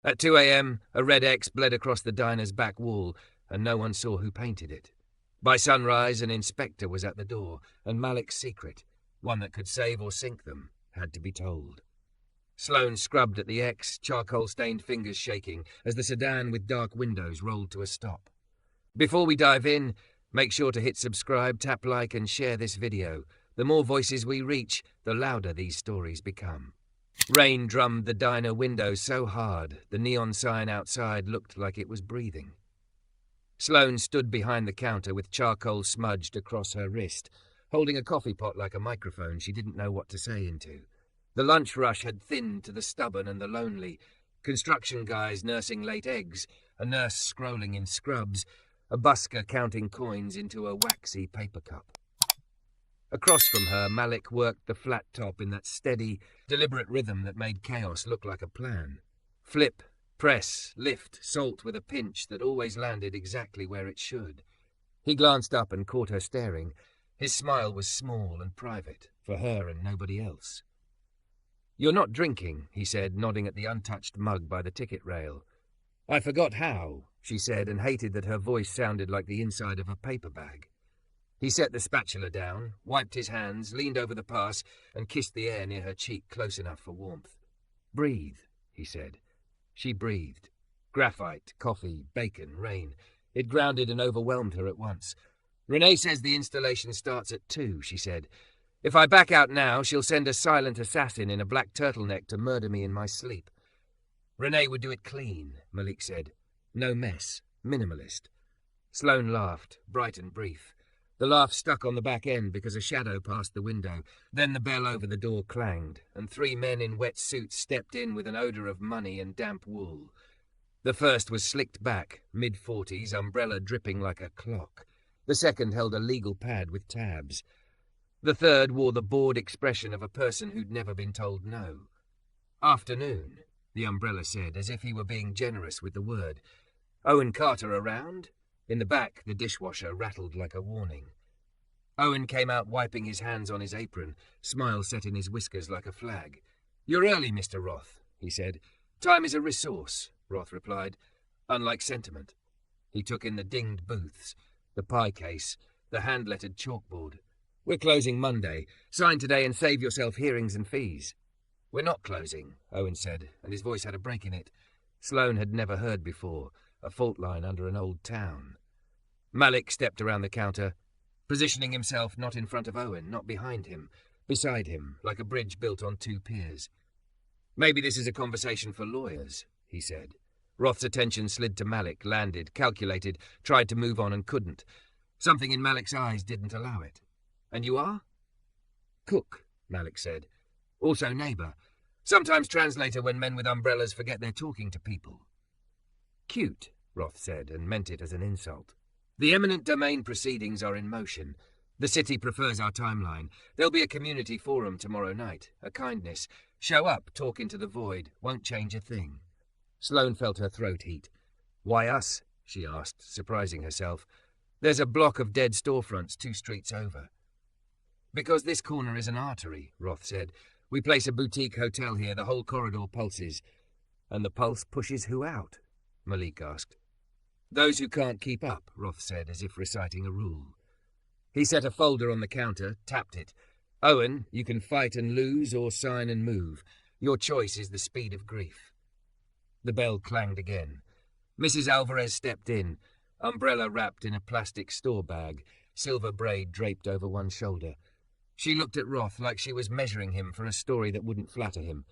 At 2 a.m., a red X bled across the diner's back wall, and no one saw who painted it. By sunrise, an inspector was at the door, and Malik's secret, one that could save or sink them, had to be told. Sloane scrubbed at the X, charcoal-stained fingers shaking, as the sedan with dark windows rolled to a stop. Before we dive in, make sure to hit subscribe, tap like, and share this video. The more voices we reach, the louder these stories become. Rain drummed the diner window so hard, the neon sign outside looked like it was breathing. Sloane stood behind the counter with charcoal smudged across her wrist, holding a coffee pot like a microphone she didn't know what to say into. The lunch rush had thinned to the stubborn and the lonely. Construction guys nursing late eggs, a nurse scrolling in scrubs, a busker counting coins into a waxy paper cup. Across from her, Malik worked the flat top in that steady, deliberate rhythm that made chaos look like a plan. Flip, press, lift, salt with a pinch that always landed exactly where it should. He glanced up and caught her staring. His smile was small and private, for her and nobody else. "You're not drinking," he said, nodding at the untouched mug by the ticket rail. "I forgot how," she said, and hated that her voice sounded like the inside of a paper bag. He set the spatula down, wiped his hands, leaned over the pass, and kissed the air near her cheek close enough for warmth. "Breathe," he said. She breathed. Graphite, coffee, bacon, rain. It grounded and overwhelmed her at once. "Renee says the installation starts at 2, she said. "If I back out now, she'll send a silent assassin in a black turtleneck to murder me in my sleep." "Renee would do it clean," Malik said. "No mess. Minimalist." Sloane laughed, bright and brief. The laugh stuck on the back end because a shadow passed the window. Then the bell over the door clanged, and 3 men in wet suits stepped in with an odour of money and damp wool. The first was slicked back, mid-40s, umbrella dripping like a clock. The second held a legal pad with tabs. The third wore the bored expression of a person who'd never been told no. "Afternoon," the umbrella said, as if he were being generous with the word. "Owen Carter around?" In the back, the dishwasher rattled like a warning. Owen came out wiping his hands on his apron, smile set in his whiskers like a flag. "You're early, Mr. Roth," he said. "Time is a resource," Roth replied, "unlike sentiment." He took in the dinged booths, the pie case, the hand-lettered chalkboard. "We're closing Monday. Sign today and save yourself hearings and fees." "We're not closing," Owen said, and his voice had a break in it. Sloane had never heard before, a fault line under an old town. Malik stepped around the counter, positioning himself not in front of Owen, not behind him, beside him, like a bridge built on 2 piers. "Maybe this is a conversation for lawyers," he said. Roth's attention slid to Malik, landed, calculated, tried to move on and couldn't. Something in Malik's eyes didn't allow it. "And you are?" "Cook," Malik said. "Also neighbour. Sometimes translator when men with umbrellas forget they're talking to people." "Cute," Roth said, and meant it as an insult. "The eminent domain proceedings are in motion. The city prefers our timeline. There'll be a community forum tomorrow night, a kindness. Show up, talk into the void, won't change a thing." Sloane felt her throat heat. "Why us?" she asked, surprising herself. "There's a block of dead storefronts 2 streets over." "Because this corner is an artery," Roth said. "We place a boutique hotel here, the whole corridor pulses." "And the pulse pushes who out?" Malik asked. "Those who can't keep up," Roth said, as if reciting a rule. He set a folder on the counter, tapped it. "Owen, you can fight and lose or sign and move. Your choice is the speed of grief." The bell clanged again. Mrs. Alvarez stepped in, umbrella wrapped in a plastic store bag, silver braid draped over one shoulder. She looked at Roth like she was measuring him for a story that wouldn't flatter him.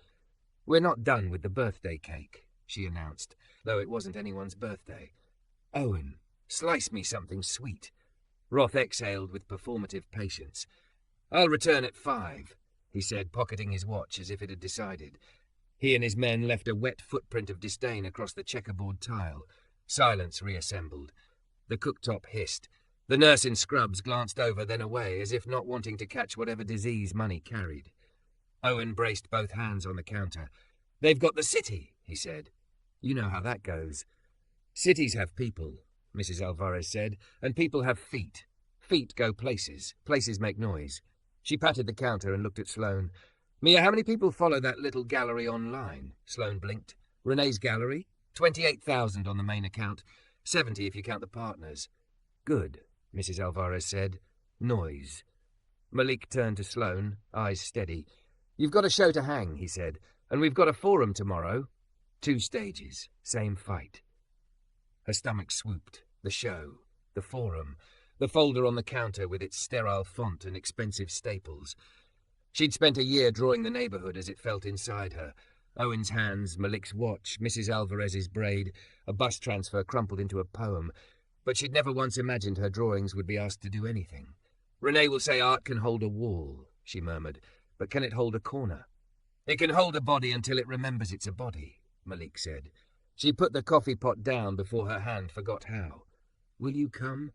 "We're not done with the birthday cake," she announced, though it wasn't anyone's birthday. "Owen, slice me something sweet." Roth exhaled with performative patience. "I'll return at 5, he said, pocketing his watch as if it had decided. He and his men left a wet footprint of disdain across the checkerboard tile. Silence reassembled. The cooktop hissed. The nurse in scrubs glanced over, then away, as if not wanting to catch whatever disease money carried. Owen braced both hands on the counter. "They've got the city," he said. "You know how that goes." "Cities have people," Mrs. Alvarez said, "and people have feet. Feet go places. Places make noise." She patted the counter and looked at Sloane. "Mia, how many people follow that little gallery online?" Sloane blinked. Renee's gallery? 28,000 on the main account. 70 if you count the partners. Good, Mrs. Alvarez said. Noise. Malik turned to Sloane, eyes steady. You've got a show to hang, he said, and we've got a forum tomorrow. 2 stages, same fight. Her stomach swooped. The show, the forum, the folder on the counter with its sterile font and expensive staples. She'd spent a year drawing the neighborhood as it felt inside her. Owen's hands, Malik's watch, Mrs. Alvarez's braid, a bus transfer crumpled into a poem. But she'd never once imagined her drawings would be asked to do anything. Renee will say art can hold a wall, she murmured, but can it hold a corner? It can hold a body until it remembers it's a body, Malik said. She put the coffee pot down before her hand forgot how. Will you come?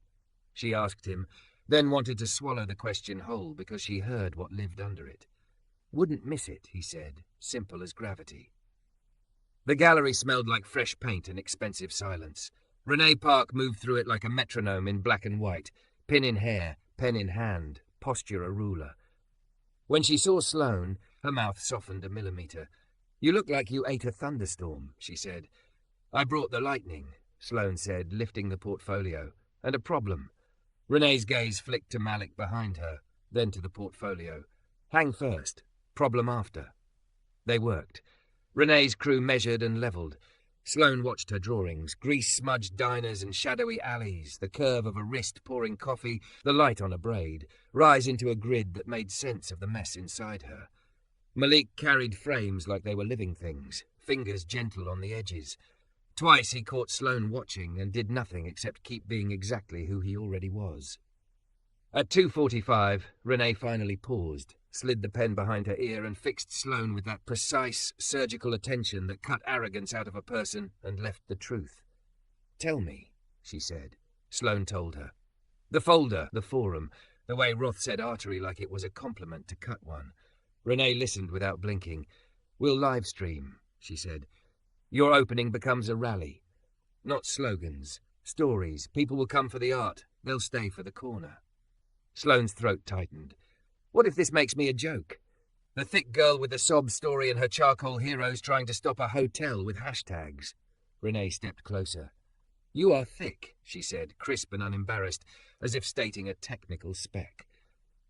She asked him, then wanted to swallow the question whole because she heard what lived under it. Wouldn't miss it, he said, simple as gravity. The gallery smelled like fresh paint and expensive silence. Renee Park moved through it like a metronome in black and white, pin in hair, pen in hand, posture a ruler. When she saw Sloane, her mouth softened a millimetre. You look like you ate a thunderstorm, she said. I brought the lightning, Sloane said, lifting the portfolio. And a problem. Renee's gaze flicked to Malik behind her, then to the portfolio. Hang first, problem after. They worked. Renee's crew measured and levelled. Sloane watched her drawings, grease-smudged diners and shadowy alleys, the curve of a wrist pouring coffee, the light on a braid, rise into a grid that made sense of the mess inside her. Malik carried frames like they were living things, fingers gentle on the edges. Twice he caught Sloane watching and did nothing except keep being exactly who he already was. At 2:45, Renee finally paused, slid the pen behind her ear and fixed Sloane with that precise, surgical attention that cut arrogance out of a person and left the truth. Tell me, she said. Sloane told her. The folder, the forum, the way Roth said artery like it was a compliment to cut one. Renee listened without blinking. We'll live stream, she said. Your opening becomes a rally. Not slogans, stories. People will come for the art. They'll stay for the corner. Sloane's throat tightened. What if this makes me a joke? The thick girl with the sob story and her charcoal heroes trying to stop a hotel with hashtags. Renee stepped closer. You are thick, she said, crisp and unembarrassed, as if stating a technical spec.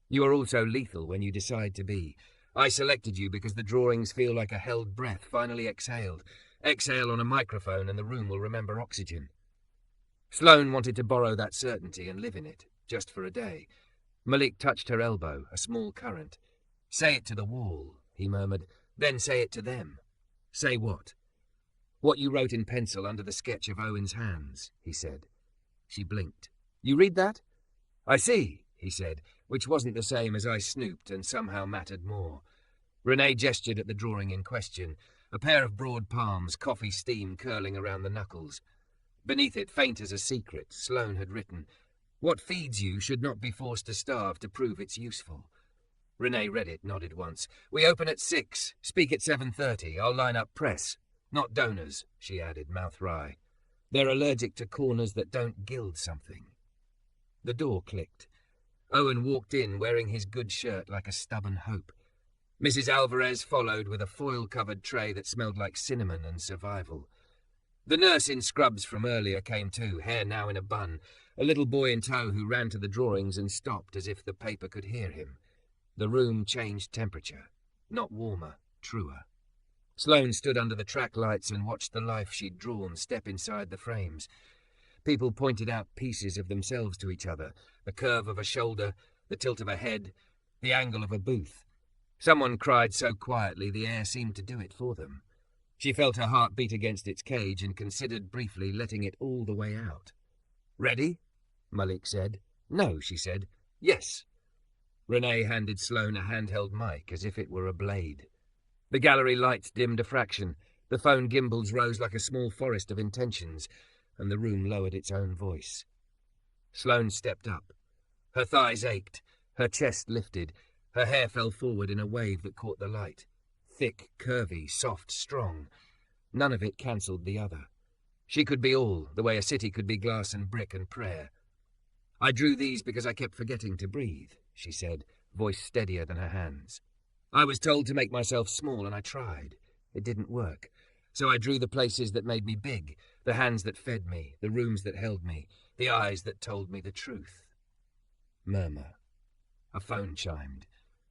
You are also lethal when you decide to be. I selected you because the drawings feel like a held breath, finally exhaled. Exhale on a microphone and the room will remember oxygen. Sloane wanted to borrow that certainty and live in it, just for a day. Malik touched her elbow, a small current. Say it to the wall, he murmured. Then say it to them. Say what? What you wrote in pencil under the sketch of Owen's hands, he said. She blinked. You read that? I see, he said, which wasn't the same as I snooped and somehow mattered more. Renee gestured at the drawing in question. A pair of broad palms, coffee steam curling around the knuckles. Beneath it, faint as a secret, Sloane had written, What feeds you should not be forced to starve to prove it's useful. Renee read it, nodded once. We open at 6, speak at 7:30. I'll line up press. Not donors, she added, mouth wry. They're allergic to corners that don't gild something. The door clicked. Owen walked in, wearing his good shirt like a stubborn hope. Mrs. Alvarez followed with a foil-covered tray that smelled like cinnamon and survival. The nurse in scrubs from earlier came too, hair now in a bun, a little boy in tow who ran to the drawings and stopped as if the paper could hear him. The room changed temperature. Not warmer, truer. Sloane stood under the track lights and watched the life she'd drawn step inside the frames. People pointed out pieces of themselves to each other, the curve of a shoulder, the tilt of a head, the angle of a booth. Someone cried so quietly the air seemed to do it for them. She felt her heart beat against its cage and considered briefly letting it all the way out. Ready? Malik said. No, she said. Yes. Renee handed Sloane a handheld mic as if it were a blade. The gallery lights dimmed a fraction. The phone gimbals rose like a small forest of intentions, and the room lowered its own voice. Sloane stepped up. Her thighs ached. Her chest lifted. Her hair fell forward in a wave that caught the light. Thick, curvy, soft, strong. None of it cancelled the other. She could be all, the way a city could be glass and brick and prayer. I drew these because I kept forgetting to breathe, she said, voice steadier than her hands. I was told to make myself small, and I tried. It didn't work. So I drew the places that made me big, the hands that fed me, the rooms that held me, the eyes that told me the truth. Murmur. A phone chimed.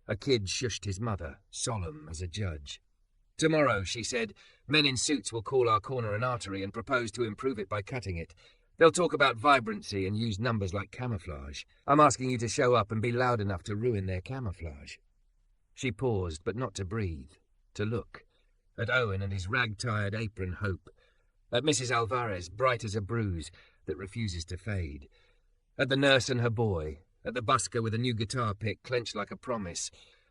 A kid shushed his mother, solemn as a judge. Tomorrow, she said, men in suits will call our corner an artery and propose to improve it by cutting it. They'll talk about vibrancy and use numbers like camouflage. I'm asking you to show up and be loud enough to ruin their camouflage. She paused, but not to breathe, to look. At Owen and his rag-tired apron hope. At Mrs. Alvarez, bright as a bruise that refuses to fade. At the nurse and her boy. At the busker with a new guitar pick clenched like a promise.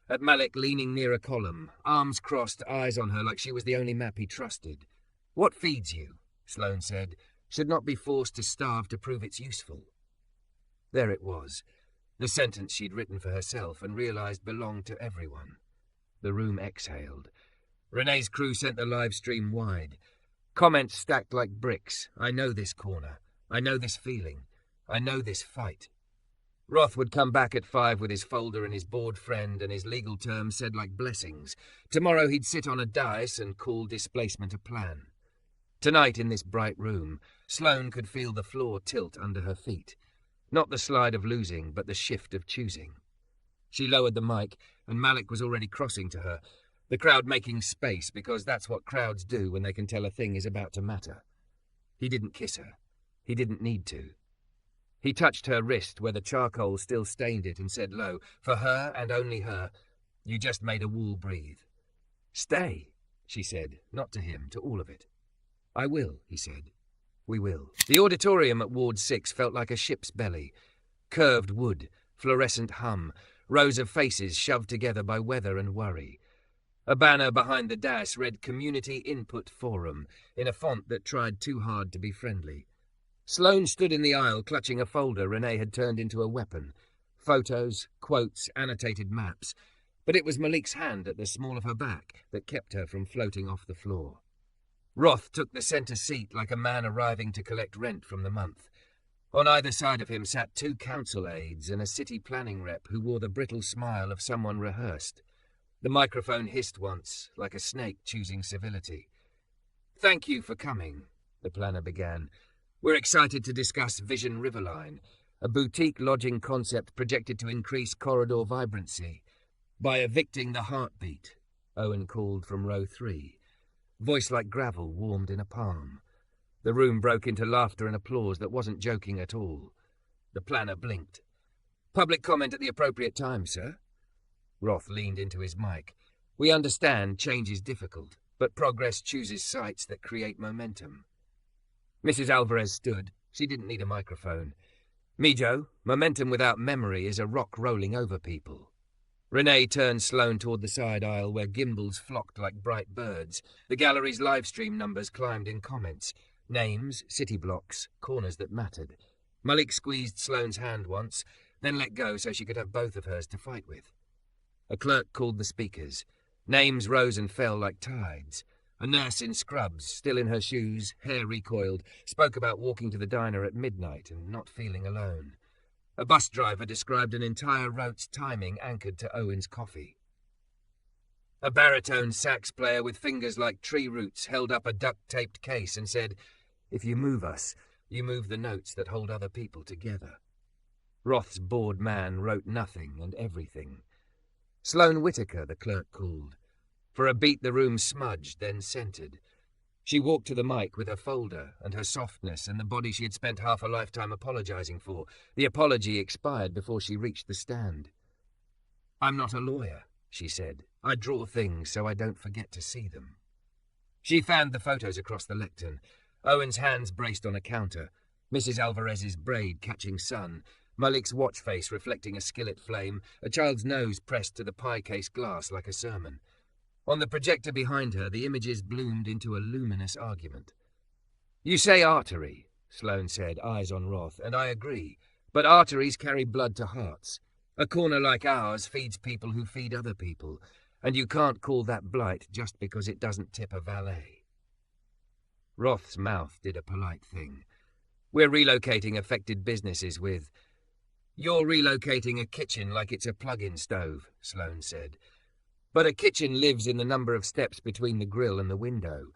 At Malik leaning near a column, arms crossed, eyes on her like she was the only map he trusted. What feeds you, Sloane said, should not be forced to starve to prove it's useful. There it was, the sentence she'd written for herself and realized belonged to everyone. The room exhaled. Renee's crew sent the live stream wide. Comments stacked like bricks. I know this corner. I know this feeling. I know this fight. Roth would come back at 5 with his folder and his bored friend and his legal terms said like blessings. Tomorrow he'd sit on a dais and call displacement a plan. Tonight in this bright room, Sloane could feel the floor tilt under her feet. Not the slide of losing, but the shift of choosing. She lowered the mic, and Malik was already crossing to her, the crowd making space because that's what crowds do when they can tell a thing is about to matter. He didn't kiss her. He didn't need to. He touched her wrist where the charcoal still stained it and said low, for her and only her, you just made a wall breathe. Stay, she said, not to him, to all of it. I will, he said. We will. The auditorium at Ward 6 felt like a ship's belly. Curved wood, fluorescent hum, rows of faces shoved together by weather and worry. A banner behind the dais read Community Input Forum in a font that tried too hard to be friendly. Sloane stood in the aisle clutching a folder Renee had turned into a weapon. Photos, quotes, annotated maps. But it was Malik's hand at the small of her back that kept her from floating off the floor. Roth took the centre seat like a man arriving to collect rent from the month. On either side of him sat 2 council aides and a city planning rep who wore the brittle smile of someone rehearsed. The microphone hissed once, like a snake choosing civility. Thank you for coming, the planner began. We're excited to discuss Vision Riverline, a boutique lodging concept projected to increase corridor vibrancy. By evicting the heartbeat, Owen called from row 3. Voice like gravel warmed in a palm. The room broke into laughter and applause that wasn't joking at all. The planner blinked. Public comment at the appropriate time, sir. Roth leaned into his mic. We understand change is difficult, but progress chooses sites that create momentum. Mrs. Alvarez stood. She didn't need a microphone. Mijo, momentum without memory is a rock rolling over people. Renee turned Sloane toward the side aisle where gimbals flocked like bright birds. The gallery's livestream numbers climbed in comments. Names, city blocks, corners that mattered. Malik squeezed Sloane's hand once, then let go so she could have both of hers to fight with. A clerk called the speakers. Names rose and fell like tides. A nurse in scrubs, still in her shoes, hair recoiled, spoke about walking to the diner at midnight and not feeling alone. A bus driver described an entire route's timing anchored to Owen's coffee. A baritone sax player with fingers like tree roots held up a duct-taped case and said, If you move us, you move the notes that hold other people together. Roth's bored man wrote nothing and everything. Sloane Whitaker, the clerk called. For a beat the room smudged, then centered. She walked to the mic with her folder and her softness and the body she had spent half a lifetime apologizing for. The apology expired before she reached the stand. I'm not a lawyer, she said. I draw things so I don't forget to see them. She fanned the photos across the lectern. Owen's hands braced on a counter. Mrs. Alvarez's braid catching sun. Malik's watch face reflecting a skillet flame. A child's nose pressed to the pie case glass like a sermon. On the projector behind her, the images bloomed into a luminous argument. You say artery, Sloane said, eyes on Roth, and I agree. But arteries carry blood to hearts. A corner like ours feeds people who feed other people, and you can't call that blight just because it doesn't tip a valet. Roth's mouth did a polite thing. We're relocating affected businesses with... You're relocating a kitchen like it's a plug-in stove, Sloane said. But a kitchen lives in the number of steps between the grill and the window.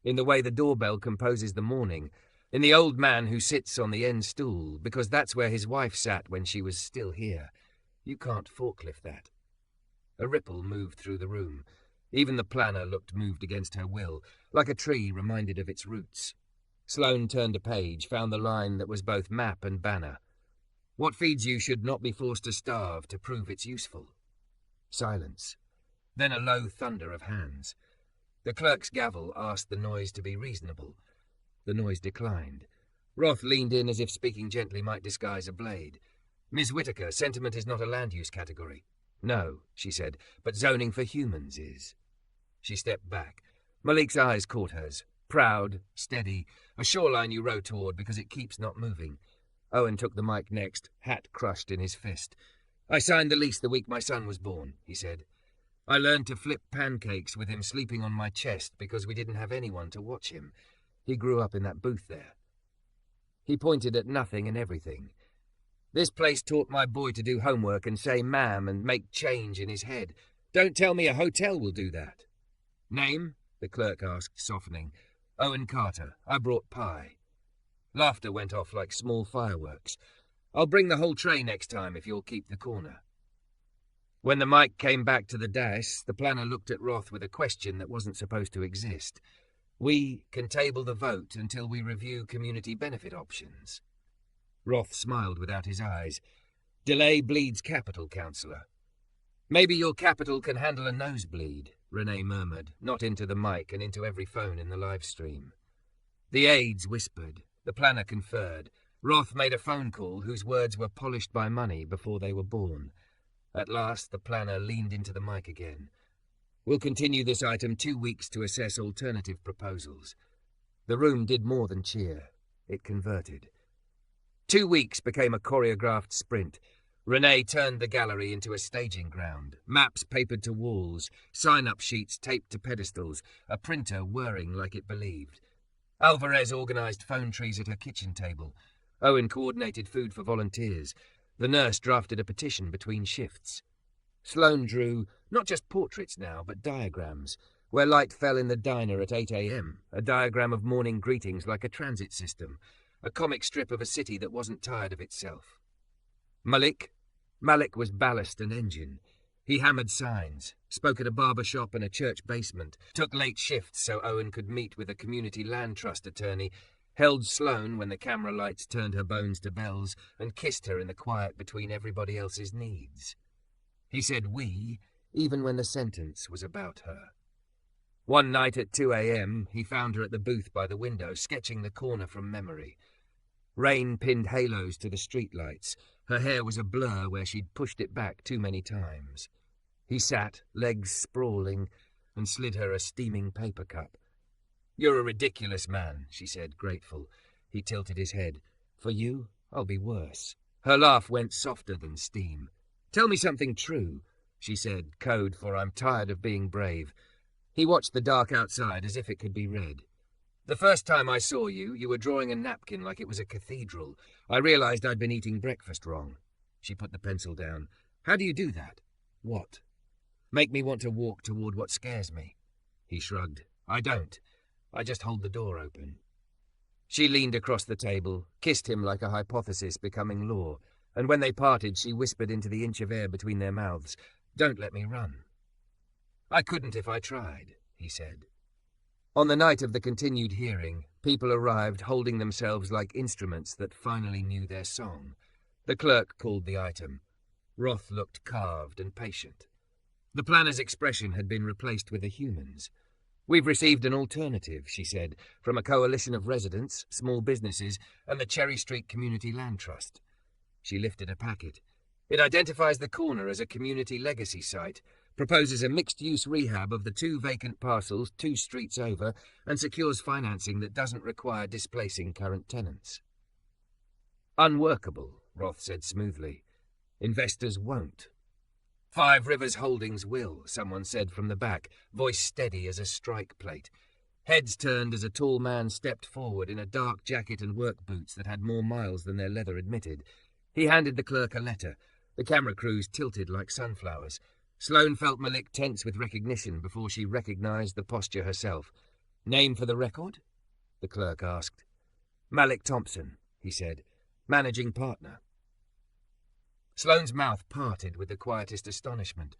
in the way the doorbell composes the morning, in the old man who sits on the end stool, because that's where his wife sat when she was still here. You can't forklift that. A ripple moved through the room. Even the planner looked moved against her will, like a tree reminded of its roots. Sloane turned a page, found the line that was both map and banner. What feeds you should not be forced to starve to prove it's useful. Silence. Then a low thunder of hands. The clerk's gavel asked the noise to be reasonable. The noise declined. Roth leaned in as if speaking gently might disguise a blade. Miss Whitaker, sentiment is not a land-use category. No, she said, but zoning for humans is. She stepped back. Malik's eyes caught hers. Proud, steady, a shoreline you row toward because it keeps not moving. Owen took the mic next, hat crushed in his fist. I signed the lease the week my son was born, he said. I learned to flip pancakes with him sleeping on my chest because we didn't have anyone to watch him. He grew up in that booth there. He pointed at nothing and everything. This place taught my boy to do homework and say ma'am and make change in his head. Don't tell me a hotel will do that. Name? The clerk asked, softening. Owen Carter. I brought pie. Laughter went off like small fireworks. I'll bring the whole tray next time if you'll keep the corner. When the mic came back to the dash, the planner looked at Roth with a question that wasn't supposed to exist. We can table the vote until we review community benefit options. Roth smiled without his eyes. Delay bleeds capital, councillor. Maybe your capital can handle a nosebleed, Renee murmured, not into the mic and into every phone in the live stream. The aides whispered. The planner conferred. Roth made a phone call whose words were polished by money before they were born. At last, the planner leaned into the mic again. We'll continue this item 2 weeks to assess alternative proposals. The room did more than cheer. It converted. 2 weeks became a choreographed sprint. Renee turned the gallery into a staging ground, maps papered to walls, sign-up sheets taped to pedestals, a printer whirring like it believed. Alvarez organised phone trees at her kitchen table. Owen coordinated food for volunteers. The nurse drafted a petition between shifts. Sloane drew not just portraits now, but diagrams. Where light fell in the diner at 8 a.m, a diagram of morning greetings like a transit system, a comic strip of a city that wasn't tired of itself. Malik was ballast and engine. He hammered signs, spoke at a barber shop and a church basement, took late shifts so Owen could meet with a community land trust attorney, held Sloane when the camera lights turned her bones to bells, and kissed her in the quiet between everybody else's needs. He said we, even when the sentence was about her. One night at 2 a.m, he found her at the booth by the window, sketching the corner from memory. Rain pinned halos to the streetlights. Her hair was a blur where she'd pushed it back too many times. He sat, legs sprawling, and slid her a steaming paper cup. You're a ridiculous man, she said, grateful. He tilted his head. For you, I'll be worse. Her laugh went softer than steam. Tell me something true, she said, code for I'm tired of being brave. He watched the dark outside as if it could be read. The first time I saw you, you were drawing a napkin like it was a cathedral. I realized I'd been eating breakfast wrong. She put the pencil down. How do you do that? What? Make me want to walk toward what scares me. He shrugged. I don't. I just hold the door open. She leaned across the table, kissed him like a hypothesis becoming law, and when they parted, she whispered into the inch of air between their mouths, Don't let me run. I couldn't if I tried, he said. On the night of the continued hearing, people arrived holding themselves like instruments that finally knew their song. The clerk called the item. Roth looked carved and patient. The planner's expression had been replaced with a human's. We've received an alternative, she said, from a coalition of residents, small businesses, and the Cherry Street Community Land Trust. She lifted a packet. It identifies the corner as a community legacy site, proposes a mixed-use rehab of the 2 vacant parcels 2 streets over, and secures financing that doesn't require displacing current tenants. Unworkable, Roth said smoothly. Investors won't. 5 Rivers Holdings will, someone said from the back, voice steady as a strike plate. Heads turned as a tall man stepped forward in a dark jacket and work boots that had more miles than their leather admitted. He handed the clerk a letter. The camera crews tilted like sunflowers. Sloane felt Malik tense with recognition before she recognized the posture herself. "Name for the record?" the clerk asked. "Malik Thompson," he said, "managing partner." Sloane's mouth parted with the quietest astonishment.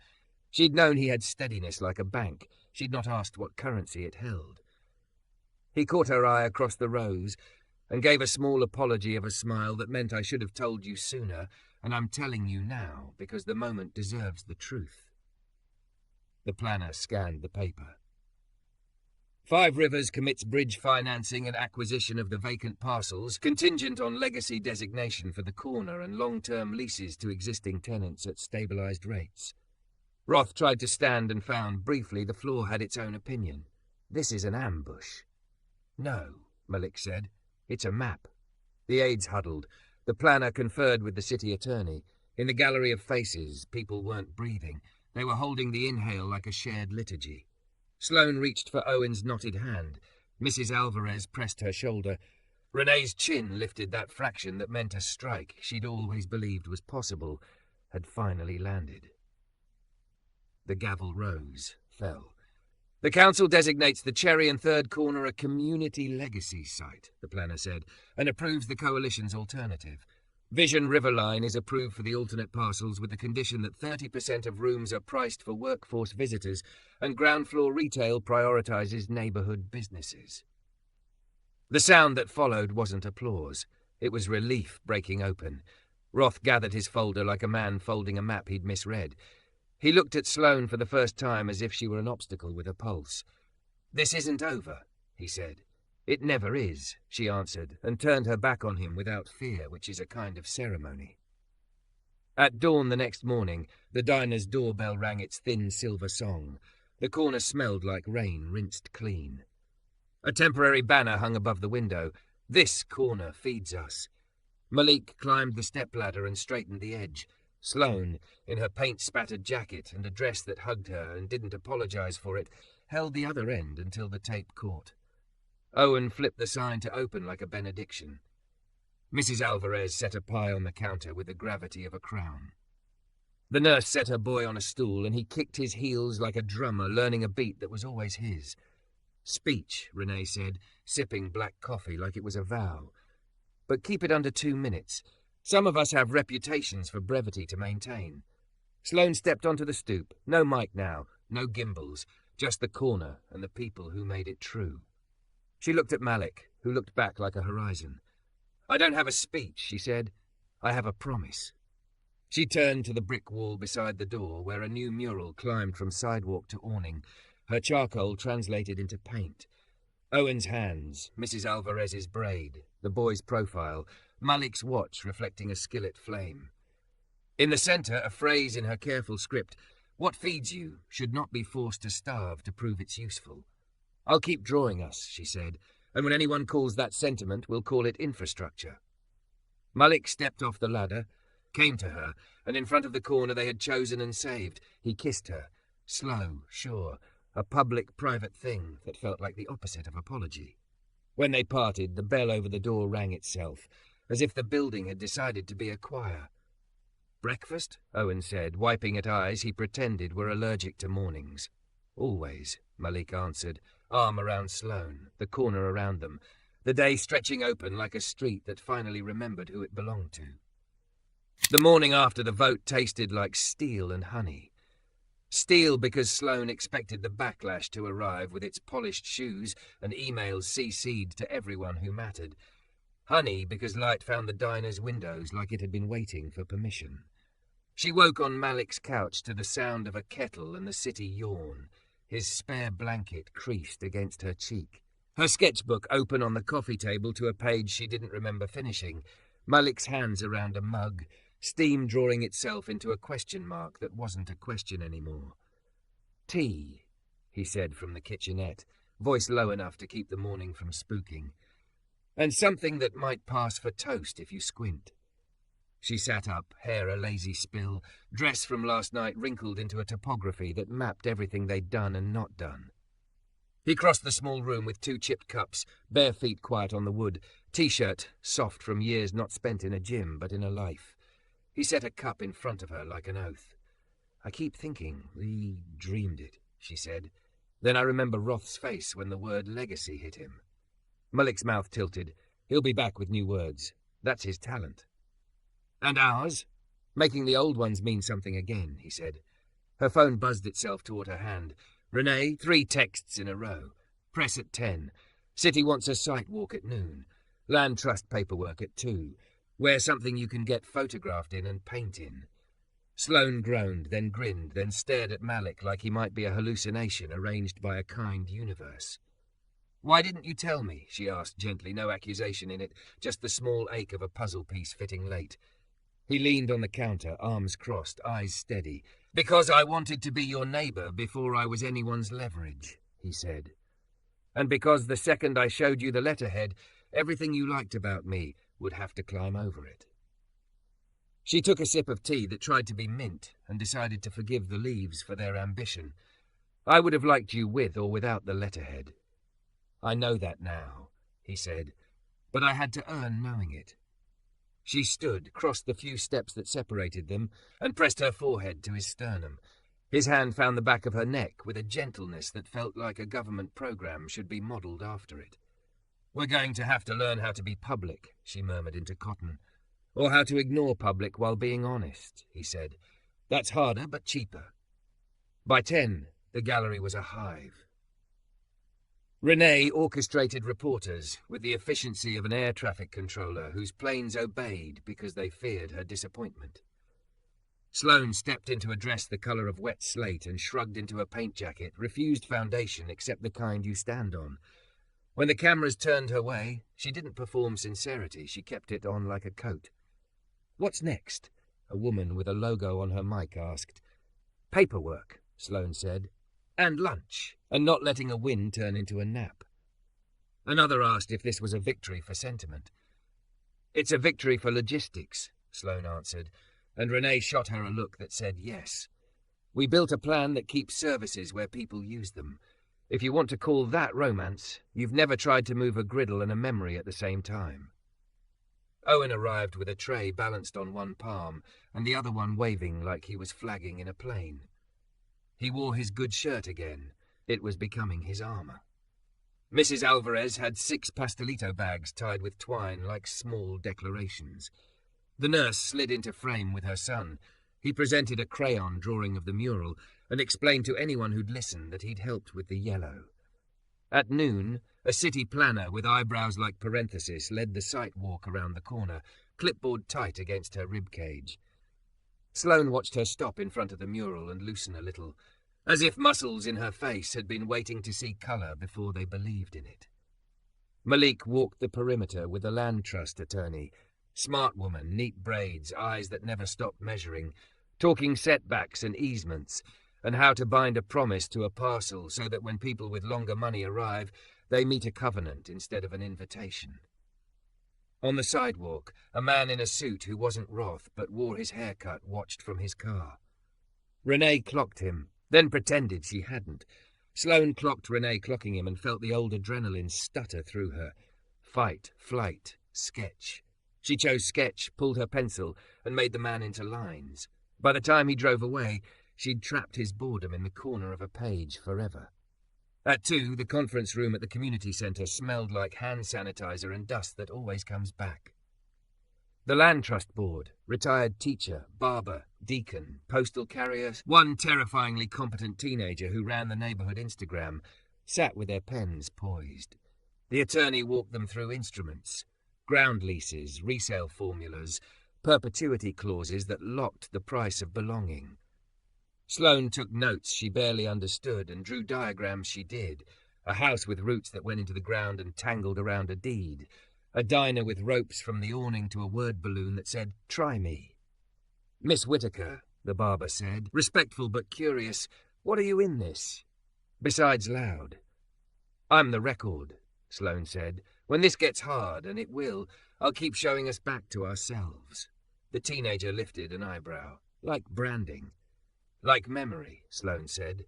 She'd known he had steadiness like a bank. She'd not asked what currency it held. He caught her eye across the rows and gave a small apology of a smile that meant, "I should have told you sooner, and I'm telling you now because the moment deserves the truth." The planner scanned the paper. Five Rivers commits bridge financing and acquisition of the vacant parcels, contingent on legacy designation for the corner and long-term leases to existing tenants at stabilized rates. Roth tried to stand and found, briefly, the floor had its own opinion. "This is an ambush." "No," Malik said. "It's a map." The aides huddled. The planner conferred with the city attorney. In the gallery of faces, people weren't breathing. They were holding the inhale like a shared liturgy. Sloane reached for Owen's knotted hand. Mrs. Alvarez pressed her shoulder. Renee's chin lifted. That fraction that meant a strike she'd always believed was possible had finally landed. The gavel rose, fell. "The council designates the Cherry and Third Corner a community legacy site," the planner said, "and approves the coalition's alternative. Vision Riverline is approved for the alternate parcels with the condition that 30% of rooms are priced for workforce visitors and ground floor retail prioritizes neighborhood businesses." The sound that followed wasn't applause. It was relief breaking open. Roth gathered his folder like a man folding a map he'd misread. He looked at Sloane for the first time as if she were an obstacle with a pulse. "This isn't over," he said. "It never is," she answered, and turned her back on him without fear, which is a kind of ceremony. At dawn the next morning, the diner's doorbell rang its thin silver song. The corner smelled like rain rinsed clean. A temporary banner hung above the window. "This corner feeds us." Malik climbed the stepladder and straightened the edge. Sloane, in her paint-spattered jacket and a dress that hugged her and didn't apologize for it, held the other end until the tape caught. Owen flipped the sign to open like a benediction. Mrs. Alvarez set a pie on the counter with the gravity of a crown. The nurse set her boy on a stool, and he kicked his heels like a drummer learning a beat that was always his. "Speech," Renee said, sipping black coffee like it was a vow. "But keep it under 2 minutes. Some of us have reputations for brevity to maintain." Sloane stepped onto the stoop. No mic now, no gimbals, just the corner and the people who made it true. She looked at Malik, who looked back like a horizon. "I don't have a speech," she said. "I have a promise." She turned to the brick wall beside the door, where a new mural climbed from sidewalk to awning, her charcoal translated into paint. Owen's hands, Mrs. Alvarez's braid, the boy's profile, Malik's watch reflecting a skillet flame. In the centre, a phrase in her careful script: "What feeds you should not be forced to starve to prove it's useful." "I'll keep drawing us," she said, "and when anyone calls that sentiment, we'll call it infrastructure." Malik stepped off the ladder, came to her, and in front of the corner they had chosen and saved. He kissed her, slow, sure, a public-private thing that felt like the opposite of apology. When they parted, the bell over the door rang itself, as if the building had decided to be a choir. "Breakfast?" Owen said, wiping at eyes he pretended were allergic to mornings. "Always," Malik answered, arm around Sloane, the corner around them, the day stretching open like a street that finally remembered who it belonged to. The morning after the vote tasted like steel and honey. Steel because Sloane expected the backlash to arrive with its polished shoes and emails CC'd to everyone who mattered. Honey because light found the diner's windows like it had been waiting for permission. She woke on Malik's couch to the sound of a kettle and the city yawn. His spare blanket creased against her cheek. Her sketchbook open on the coffee table to a page she didn't remember finishing. Malik's hands around a mug, steam drawing itself into a question mark that wasn't a question anymore. "Tea," he said from the kitchenette, voice low enough to keep the morning from spooking. "And something that might pass for toast if you squint." She sat up, hair a lazy spill, dress from last night wrinkled into a topography that mapped everything they'd done and not done. He crossed the small room with 2 chipped cups, bare feet quiet on the wood, T-shirt, soft from years not spent in a gym but in a life. He set a cup in front of her like an oath. "I keep thinking we dreamed it," she said. Then I remember Roth's face when the word legacy hit him. Malik's mouth tilted. He'll be back with new words. That's his talent. And ours? Making the old ones mean something again, he said. Her phone buzzed itself toward her hand. Renee, 3 texts in a row. Press at 10. City wants a site walk at noon. Land trust paperwork at 2. Wear something you can get photographed in and paint in. Sloane groaned, then grinned, then stared at Malik like he might be a hallucination arranged by a kind universe. Why didn't you tell me? She asked gently, no accusation in it, just the small ache of a puzzle piece fitting late. He leaned on the counter, arms crossed, eyes steady. Because I wanted to be your neighbour before I was anyone's leverage, he said. And because the second I showed you the letterhead, everything you liked about me would have to climb over it. She took a sip of tea that tried to be mint and decided to forgive the leaves for their ambition. I would have liked you with or without the letterhead. I know that now, he said, but I had to earn knowing it. She stood, crossed the few steps that separated them, and pressed her forehead to his sternum. His hand found the back of her neck with a gentleness that felt like a government program should be modelled after it. We're going to have to learn how to be public, she murmured into cotton. Or how to ignore public while being honest, he said. That's harder, but cheaper. By 10, the gallery was a hive. Renee orchestrated reporters with the efficiency of an air traffic controller whose planes obeyed because they feared her disappointment. Sloane stepped into a dress the colour of wet slate and shrugged into a paint jacket, refused foundation except the kind you stand on. When the cameras turned her way, she didn't perform sincerity, she kept it on like a coat. What's next? A woman with a logo on her mic asked. Paperwork, Sloane said. And lunch, and not letting a win turn into a nap. Another asked if this was a victory for sentiment. It's a victory for logistics, Sloane answered, and Renee shot her a look that said yes. We built a plan that keeps services where people use them. If you want to call that romance, you've never tried to move a griddle and a memory at the same time. Owen arrived with a tray balanced on one palm, and the other one waving like he was flagging in a plane. He wore his good shirt again. It was becoming his armour. Mrs. Alvarez had 6 pastelito bags tied with twine like small declarations. The nurse slid into frame with her son. He presented a crayon drawing of the mural and explained to anyone who'd listen that he'd helped with the yellow. At noon, a city planner with eyebrows like parenthesis led the sight walk around the corner, clipboard tight against her ribcage. Sloane watched her stop in front of the mural and loosen a little, as if muscles in her face had been waiting to see colour before they believed in it. Malik walked the perimeter with the land trust attorney. Smart woman, neat braids, eyes that never stopped measuring, talking setbacks and easements, and how to bind a promise to a parcel so that when people with longer money arrive, they meet a covenant instead of an invitation. On the sidewalk, a man in a suit who wasn't Roth but wore his hair cut watched from his car. Renee clocked him, then pretended she hadn't. Sloane clocked Renee clocking him and felt the old adrenaline stutter through her. Fight, flight, sketch. She chose sketch, pulled her pencil, and made the man into lines. By the time he drove away, she'd trapped his boredom in the corner of a page forever. At 2, the conference room at the community centre smelled like hand sanitizer and dust that always comes back. The Land Trust Board, retired teacher, barber, deacon, postal carrier, one terrifyingly competent teenager who ran the neighbourhood Instagram, sat with their pens poised. The attorney walked them through instruments, ground leases, resale formulas, perpetuity clauses that locked the price of belonging. Sloane took notes she barely understood and drew diagrams she did. A house with roots that went into the ground and tangled around a deed. A diner with ropes from the awning to a word balloon that said, "Try me." "Miss Whitaker," the barber said, respectful but curious, "what are you in this?" Besides loud. "I'm the record," Sloane said. "When this gets hard, and it will, I'll keep showing us back to ourselves." The teenager lifted an eyebrow. "Like branding." "Like memory," Sloane said.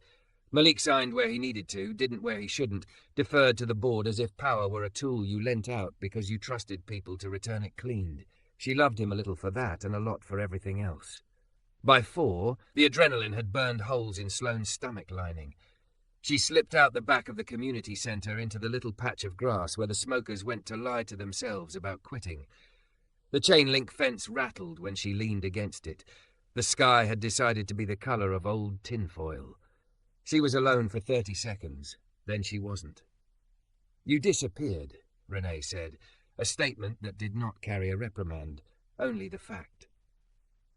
Malik signed where he needed to, didn't where he shouldn't, deferred to the board as if power were a tool you lent out because you trusted people to return it cleaned. She loved him a little for that and a lot for everything else. By 4, the adrenaline had burned holes in Sloane's stomach lining. She slipped out the back of the community centre into the little patch of grass where the smokers went to lie to themselves about quitting. The chain-link fence rattled when she leaned against it. The sky had decided to be the colour of old tinfoil. She was alone for 30 seconds. Then she wasn't. "You disappeared," Renee said, a statement that did not carry a reprimand, only the fact.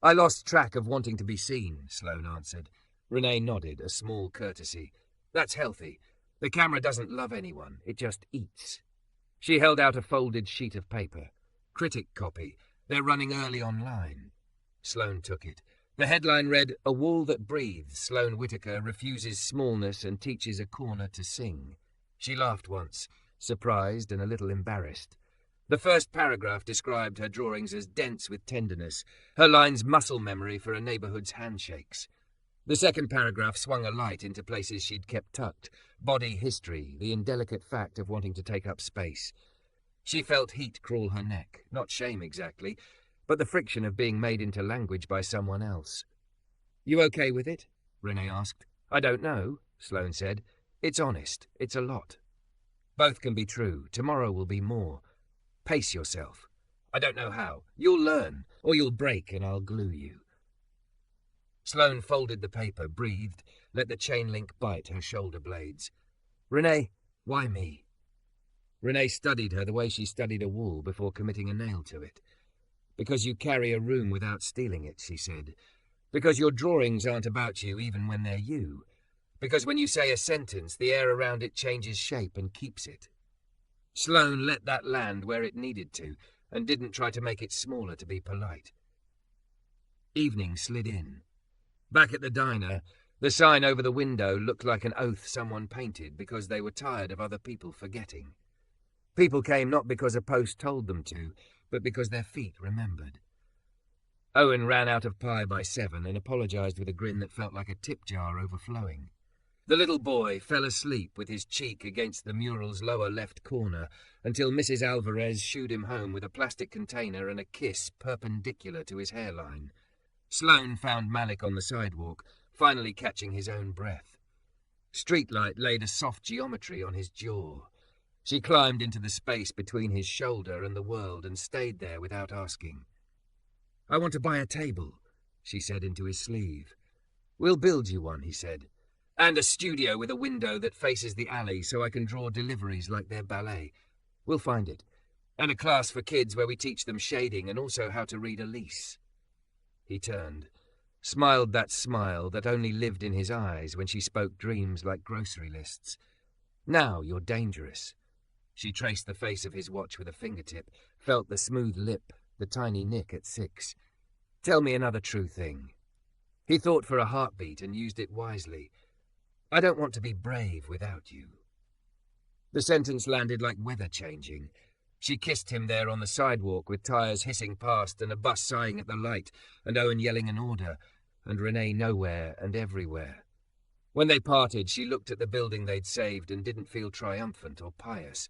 "I lost track of wanting to be seen," Sloane answered. Renee nodded, a small courtesy. "That's healthy. The camera doesn't love anyone, it just eats." She held out a folded sheet of paper. "Critic copy. They're running early online." Sloane took it. The headline read, "A Wall That Breathes, Sloane Whitaker Refuses Smallness and Teaches a Corner to Sing." She laughed once, surprised and a little embarrassed. The first paragraph described her drawings as dense with tenderness, her lines muscle memory for a neighbourhood's handshakes. The second paragraph swung a light into places she'd kept tucked, body history, the indelicate fact of wanting to take up space. She felt heat crawl her neck, not shame exactly, but the friction of being made into language by someone else. "You okay with it?" Renee asked. "I don't know," Sloane said. "It's honest. It's a lot. Both can be true. Tomorrow will be more. Pace yourself." "I don't know how. You'll learn, or you'll break and I'll glue you." Sloane folded the paper, breathed, let the chain link bite her shoulder blades. "Renee, why me?" Renee studied her the way she studied a wall before committing a nail to it. "Because you carry a room without stealing it," she said. "Because your drawings aren't about you even when they're you. Because when you say a sentence, the air around it changes shape and keeps it." Sloane let that land where it needed to, and didn't try to make it smaller to be polite. Evening slid in. Back at the diner, the sign over the window looked like an oath someone painted because they were tired of other people forgetting. People came not because a post told them to, but because their feet remembered. Owen ran out of pie by 7 and apologized with a grin that felt like a tip jar overflowing. The little boy fell asleep with his cheek against the mural's lower left corner until Mrs. Alvarez shooed him home with a plastic container and a kiss perpendicular to his hairline. Sloane found Malik on the sidewalk, finally catching his own breath. Streetlight laid a soft geometry on his jaw. She climbed into the space between his shoulder and the world and stayed there without asking. "I want to buy a table," she said into his sleeve. "We'll build you one," he said. "And a studio with a window that faces the alley so I can draw deliveries like they're ballet. We'll find it. And a class for kids where we teach them shading and also how to read a lease." He turned, smiled that smile that only lived in his eyes when she spoke dreams like grocery lists. "Now you're dangerous." She traced the face of his watch with a fingertip, felt the smooth lip, the tiny nick at 6. "Tell me another true thing." He thought for a heartbeat and used it wisely. "I don't want to be brave without you." The sentence landed like weather changing. She kissed him there on the sidewalk with tires hissing past and a bus sighing at the light and Owen yelling an order and Renee nowhere and everywhere. When they parted, she looked at the building they'd saved and didn't feel triumphant or pious.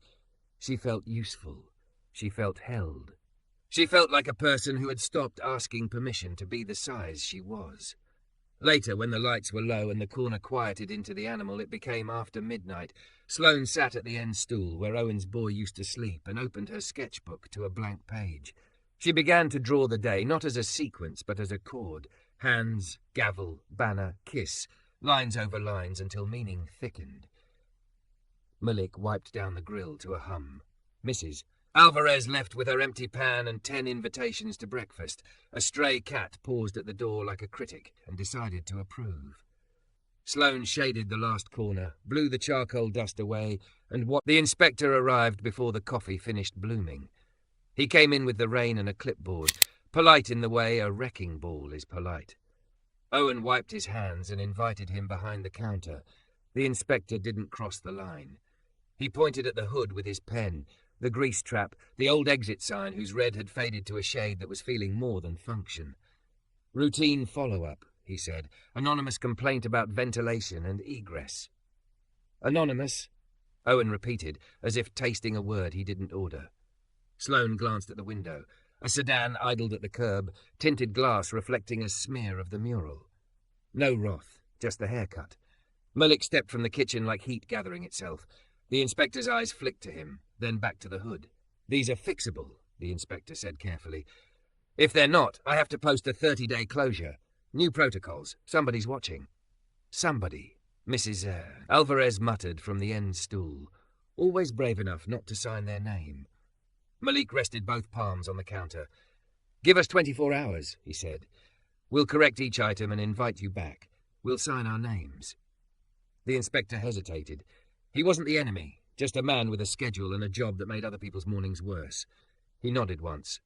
She felt useful. She felt held. She felt like a person who had stopped asking permission to be the size she was. Later, when the lights were low and the corner quieted into the animal, it became after midnight. Sloane sat at the end stool where Owen's boy used to sleep and opened her sketchbook to a blank page. She began to draw the day, not as a sequence, but as a chord. Hands, gavel, banner, kiss, lines over lines until meaning thickened. Malik wiped down the grill to a hum. Mrs. Alvarez left with her empty pan and 10 invitations to breakfast. A stray cat paused at the door like a critic and decided to approve. Sloane shaded the last corner, blew the charcoal dust away, and the inspector arrived before the coffee finished blooming. He came in with the rain and a clipboard, polite in the way a wrecking ball is polite. Owen wiped his hands and invited him behind the counter. The inspector didn't cross the line. He pointed at the hood with his pen, the grease trap, the old exit sign whose red had faded to a shade that was feeling more than function. "Routine follow-up," he said. "Anonymous complaint about ventilation and egress." "Anonymous?" Owen repeated, as if tasting a word he didn't order. Sloane glanced at the window. A sedan idled at the curb, tinted glass reflecting a smear of the mural. No wrath, just the haircut. Malik stepped from the kitchen like heat gathering itself. The inspector's eyes flicked to him, then back to the hood. "These are fixable," the inspector said carefully. "If they're not, I have to post a 30-day closure. New protocols. Somebody's watching." "Somebody," Mrs. Alvarez muttered from the end stool, always brave enough not to sign their name. Malik rested both palms on the counter. "Give us 24 hours, he said. "We'll correct each item and invite you back. We'll sign our names." The inspector hesitated. He wasn't the enemy, just a man with a schedule and a job that made other people's mornings worse. He nodded once.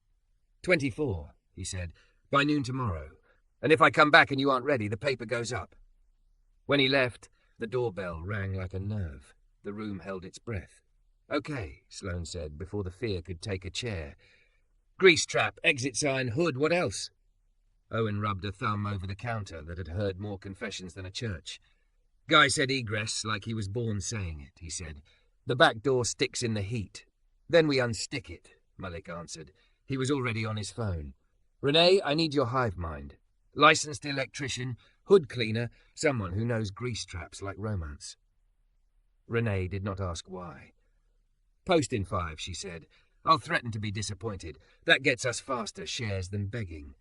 24, he said, "by noon tomorrow. And if I come back and you aren't ready, the paper goes up." When he left, the doorbell rang like a nerve. The room held its breath. "Okay," Sloane said, before the fear could take a chair. "Grease trap, exit sign, hood, what else?" Owen rubbed a thumb over the counter that had heard more confessions than a church. "Guy said egress like he was born saying it," he said. "The back door sticks in the heat. Then we unstick it," Malik answered. He was already on his phone. "Renee, I need your hive mind. Licensed electrician, hood cleaner, someone who knows grease traps like romance." Renee did not ask why. "Post in 5, she said. "I'll threaten to be disappointed. That gets us faster shares than begging."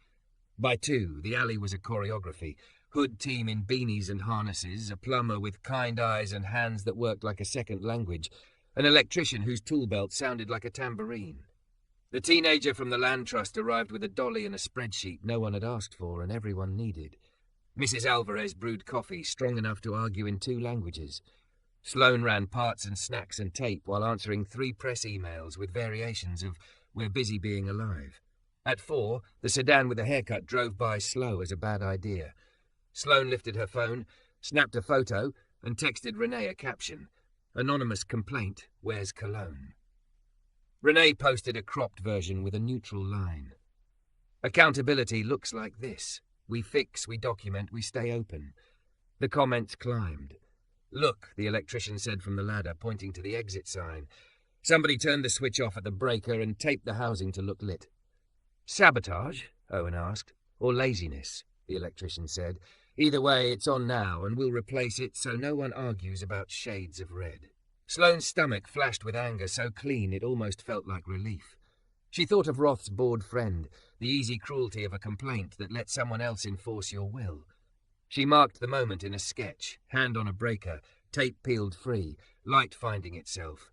By 2, the alley was a choreography. Hood team in beanies and harnesses, a plumber with kind eyes and hands that worked like a second language, an electrician whose tool belt sounded like a tambourine. The teenager from the land trust arrived with a dolly and a spreadsheet no one had asked for and everyone needed. Mrs. Alvarez brewed coffee strong enough to argue in 2 languages. Sloane ran parts and snacks and tape while answering 3 press emails with variations of "We're busy being alive." At 4, the sedan with a haircut drove by slow as a bad idea. Sloane lifted her phone, snapped a photo, and texted Renee a caption. "Anonymous complaint, where's cologne?" Renee posted a cropped version with a neutral line. "Accountability looks like this. We fix, we document, we stay open." The comments climbed. "Look," the electrician said from the ladder, pointing to the exit sign. "Somebody turned the switch off at the breaker and taped the housing to look lit." "Sabotage?" Owen asked. "Or laziness?" the electrician said. "Either way, it's on now, and we'll replace it so no one argues about shades of red." Sloane's stomach flashed with anger so clean it almost felt like relief. She thought of Roth's bored friend, the easy cruelty of a complaint that let someone else enforce your will. She marked the moment in a sketch, hand on a breaker, tape peeled free, light finding itself.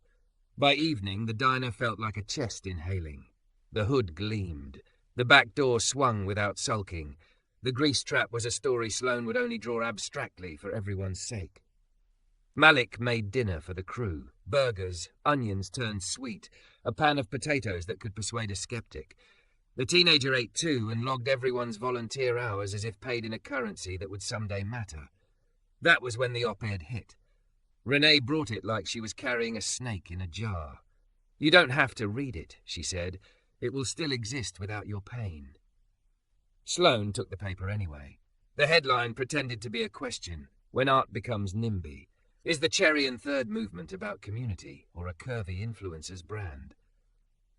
By evening, the diner felt like a chest inhaling. The hood gleamed. The back door swung without sulking. The grease trap was a story Sloane would only draw abstractly for everyone's sake. Malik made dinner for the crew. Burgers, onions turned sweet, a pan of potatoes that could persuade a skeptic. The teenager ate too and logged everyone's volunteer hours as if paid in a currency that would someday matter. That was when the op-ed hit. Renee brought it like she was carrying a snake in a jar. "You don't have to read it," she said. "It will still exist without your pain." Sloane took the paper anyway. The headline pretended to be a question. When art becomes NIMBY. Is the Cherry and Third movement about community or a curvy influencer's brand?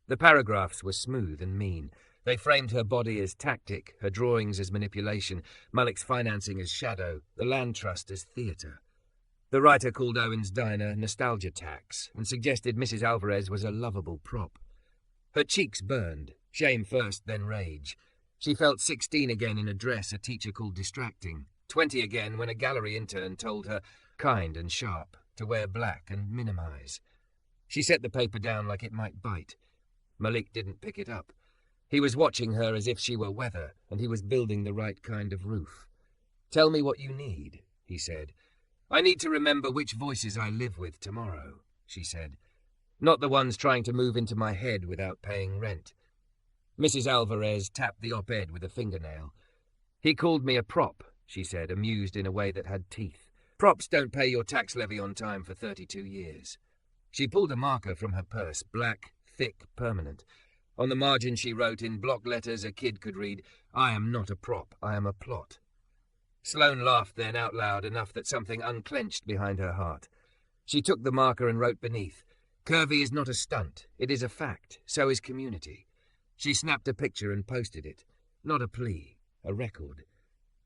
The paragraphs were smooth and mean. They framed her body as tactic, her drawings as manipulation, Malik's financing as shadow, the land trust as theatre. The writer called Owen's diner nostalgia tax and suggested Mrs. Alvarez was a lovable prop. Her cheeks burned, shame first, then rage. She felt 16 again in a dress a teacher called distracting, 20 again when a gallery intern told her, kind and sharp, to wear black and minimize. She set the paper down like it might bite. Malik didn't pick it up. He was watching her as if she were weather, and he was building the right kind of roof. "Tell me what you need," he said. "I need to remember which voices I live with tomorrow," she said. "Not the ones trying to move into my head without paying rent." Mrs. Alvarez tapped the op-ed with a fingernail. "He called me a prop," she said, amused in a way that had teeth. "Props don't pay your tax levy on time for 32 years. She pulled a marker from her purse, black, thick, permanent. On the margin she wrote in block letters a kid could read, "I am not a prop, I am a plot." Sloane laughed then out loud enough that something unclenched behind her heart. She took the marker and wrote beneath, "Curvy is not a stunt, it is a fact, so is community." She snapped a picture and posted it. Not a plea, a record.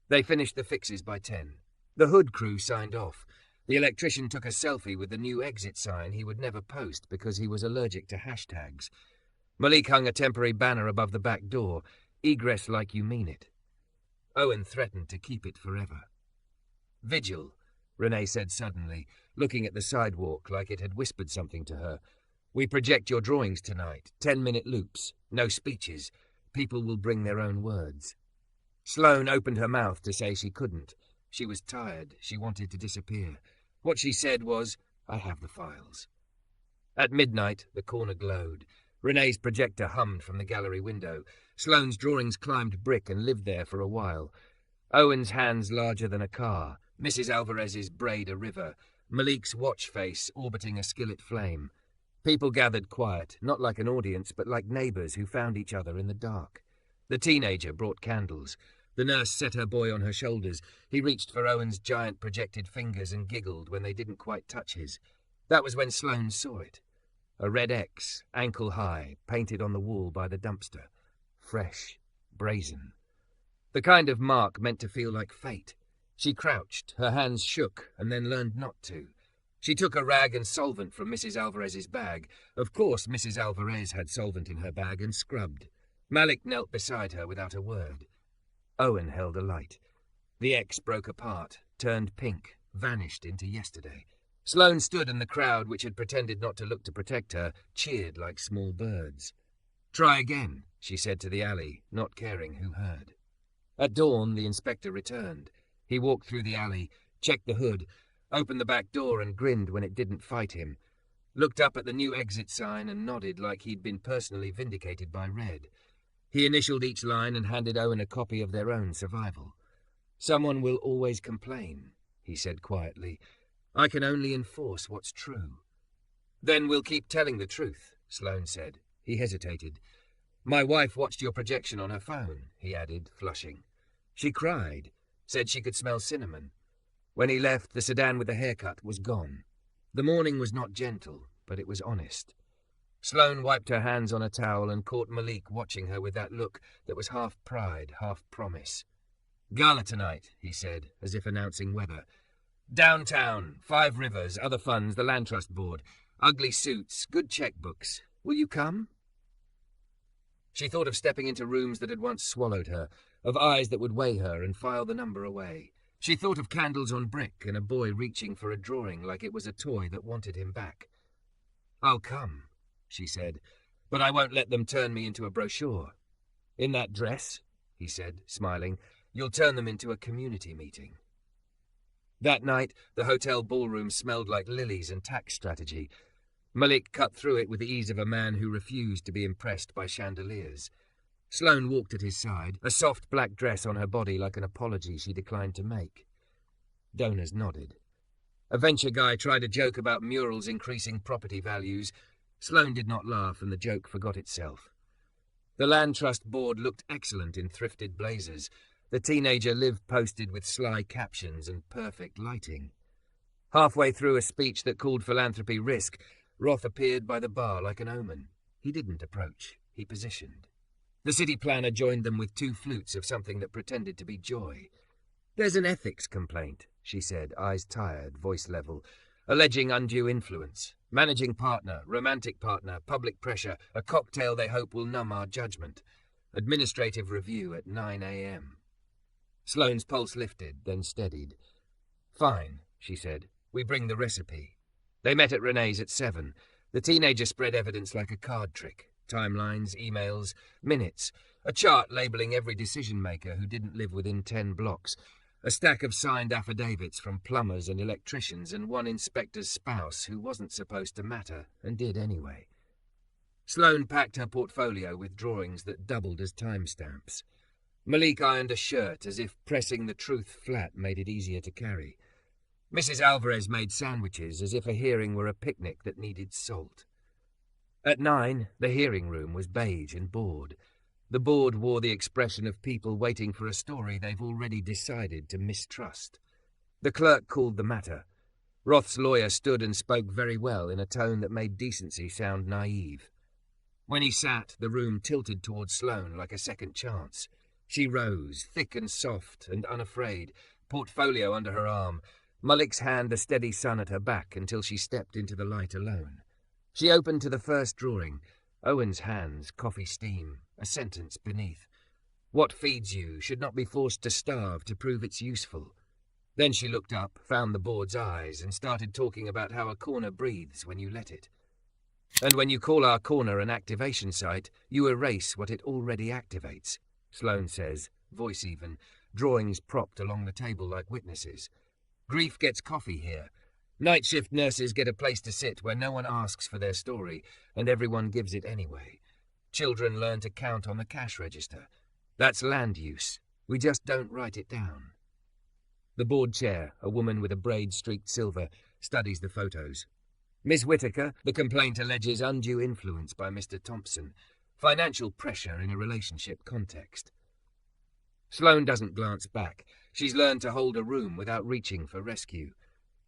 They finished the fixes by 10. The Hood crew signed off. The electrician took a selfie with the new exit sign he would never post because he was allergic to hashtags. Malik hung a temporary banner above the back door, egress like you mean it. Owen threatened to keep it forever. Vigil, Renee said suddenly, looking at the sidewalk like it had whispered something to her. We project your drawings tonight, 10-minute loops, no speeches. People will bring their own words. Sloane opened her mouth to say she couldn't. She was tired. She wanted to disappear. What she said was, I have the files. At midnight, the corner glowed. Renee's projector hummed from the gallery window. Sloane's drawings climbed brick and lived there for a while. Owen's hands larger than a car. Mrs. Alvarez's braid a river. Malik's watch face orbiting a skillet flame. People gathered quiet, not like an audience, but like neighbours who found each other in the dark. The teenager brought candles. The nurse set her boy on her shoulders. He reached for Owen's giant projected fingers and giggled when they didn't quite touch his. That was when Sloane saw it. A red X, ankle high, painted on the wall by the dumpster. Fresh, brazen. The kind of mark meant to feel like fate. She crouched, her hands shook, and then learned not to. She took a rag and solvent from Mrs. Alvarez's bag. Of course Mrs. Alvarez had solvent in her bag and scrubbed. Malik knelt beside her without a word. Owen held a light. The X broke apart, turned pink, vanished into yesterday. Sloane stood in the crowd, which had pretended not to look to protect her, cheered like small birds. Try again, she said to the alley, not caring who heard. At dawn, the inspector returned. He walked through the alley, checked the hood, opened the back door and grinned when it didn't fight him, looked up at the new exit sign and nodded like he'd been personally vindicated by Red. He initialed each line and handed Owen a copy of their own survival. Someone will always complain, he said quietly. I can only enforce what's true. Then we'll keep telling the truth, Sloane said. He hesitated. My wife watched your projection on her phone, he added, flushing. She cried, said she could smell cinnamon. When he left, the sedan with the haircut was gone. The morning was not gentle, but it was honest. Sloane wiped her hands on a towel and caught Malik watching her with that look that was half pride, half promise. Gala tonight, he said, as if announcing weather. Downtown, 5 Rivers, other funds, the Land Trust Board. Ugly suits, good checkbooks. Will you come? She thought of stepping into rooms that had once swallowed her, of eyes that would weigh her and file the number away. She thought of candles on brick and a boy reaching for a drawing like it was a toy that wanted him back. I'll come, she said, but I won't let them turn me into a brochure. In that dress, he said, smiling, you'll turn them into a community meeting. That night, the hotel ballroom smelled like lilies and tax strategy. Malik cut through it with the ease of a man who refused to be impressed by chandeliers. Sloane walked at his side, a soft black dress on her body like an apology she declined to make. Donors nodded. A venture guy tried a joke about murals increasing property values. Sloane did not laugh, and the joke forgot itself. The Land Trust Board looked excellent in thrifted blazers. The teenager lived posted with sly captions and perfect lighting. Halfway through a speech that called philanthropy risk, Roth appeared by the bar like an omen. He didn't approach. He positioned. The city planner joined them with 2 flutes of something that pretended to be joy. There's an ethics complaint, she said, eyes tired, voice level, alleging undue influence. Managing partner, romantic partner, public pressure, a cocktail they hope will numb our judgment. Administrative review at 9 a.m. Sloane's pulse lifted, then steadied. Fine, she said. We bring the recipe. They met at Renee's at 7. The teenager spread evidence like a card trick. Timelines, emails, minutes. A chart labelling every decision-maker who didn't live within 10 blocks. A stack of signed affidavits from plumbers and electricians and one inspector's spouse who wasn't supposed to matter and did anyway. Sloane packed her portfolio with drawings that doubled as timestamps. Malik ironed a shirt as if pressing the truth flat made it easier to carry. Mrs. Alvarez made sandwiches as if a hearing were a picnic that needed salt. At 9, the hearing room was beige and bored. The board wore the expression of people waiting for a story they've already decided to mistrust. The clerk called the matter. Roth's lawyer stood and spoke very well in a tone that made decency sound naive. When he sat, the room tilted towards Sloane like a second chance. She rose, thick and soft and unafraid, portfolio under her arm, Malik's hand a steady sun at her back until she stepped into the light alone. She opened to the first drawing, Owen's hands, coffee steam, a sentence beneath. What feeds you should not be forced to starve to prove it's useful. Then she looked up, found the board's eyes, and started talking about how a corner breathes when you let it. And when you call our corner an activation site, you erase what it already activates, Sloane says, voice even, drawings propped along the table like witnesses. Grief gets coffee here. Night shift nurses get a place to sit where no one asks for their story, and everyone gives it anyway. Children learn to count on the cash register. That's land use. We just don't write it down. The board chair, a woman with a braid streaked silver, studies the photos. Miss Whittaker, the complaint alleges undue influence by Mr. Thompson, financial pressure in a relationship context. Sloane doesn't glance back. She's learned to hold a room without reaching for rescue.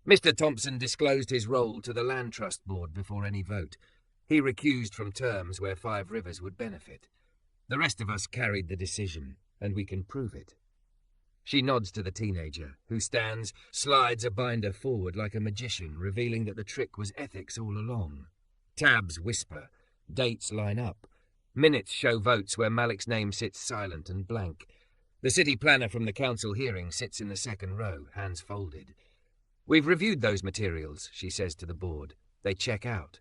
Mr. Thompson disclosed his role to the Land Trust Board before any vote. He recused from terms where Five Rivers would benefit. The rest of us carried the decision, and we can prove it. She nods to the teenager, who stands, slides a binder forward like a magician, revealing that the trick was ethics all along. Tabs whisper. Dates line up. Minutes show votes where Malik's name sits silent and blank. The city planner from the council hearing sits in the second row, hands folded. We've reviewed those materials, she says to the board. They check out.